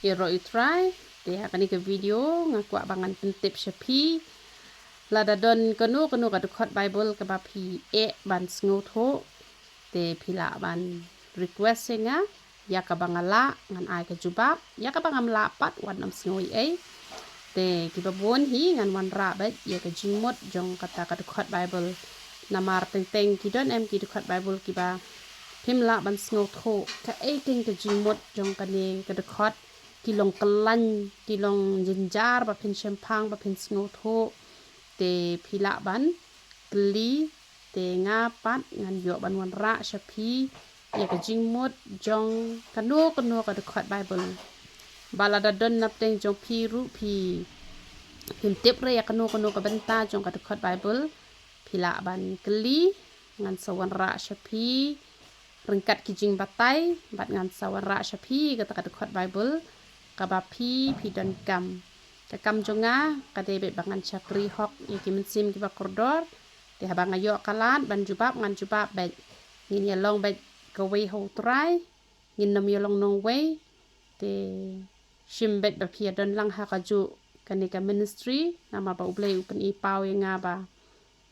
iro utrai te hakani ke video ngaku abangan pentip syapi lada don kanu ka dukot bible ke bapi ban sngoto te pila ban request nga ya ka bangala ngan ai ke jubab ya ka bangam lapat wan nam snoi te kibabon hi ngan wan ra ba ya ke jingmot jong kata ka dukot bible namar teng kidon em ki dukot bible kiba pimla ban sngoto ka king ke jingmot jong kane ke dukot kilong kelan kilong jenjar ba pin sempang ba pin sngoto te pila ban kli te ngapat ngan yo ban wan ra syapi ya ka jingmot jong kanu ka dukot bible balada don napteng jong pi ru pi pim tip re ya kanu ka benta jong ka dukot bible pila ban kli ngan sawan ra syapi ringkat kijing batai bat ngan sawan ra syapi kata ka dukot bible kabapi pidon kam kakam jonga kadebe bangan chakri hok yaki mensim kiba kordor te habang ayo kalat ban jubab ngan jubab bet ngin ya long bet gawe ho try ngin nam yolong nong way te shimbet ba pia don lang ha kaju kanika ministry nama ba ublay upen ipaw nga ba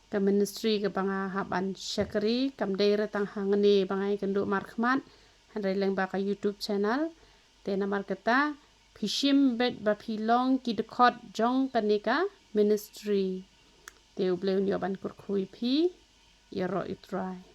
ka ministry ka banga haban chakri kam deire tang hangani bangai kenduk markhmat handai leng ba ka youtube channel te namar kata Pishim bet bapilong ki dekot jong kanika ministry. Te ubleu nyoban kurkui pi, iro itrai.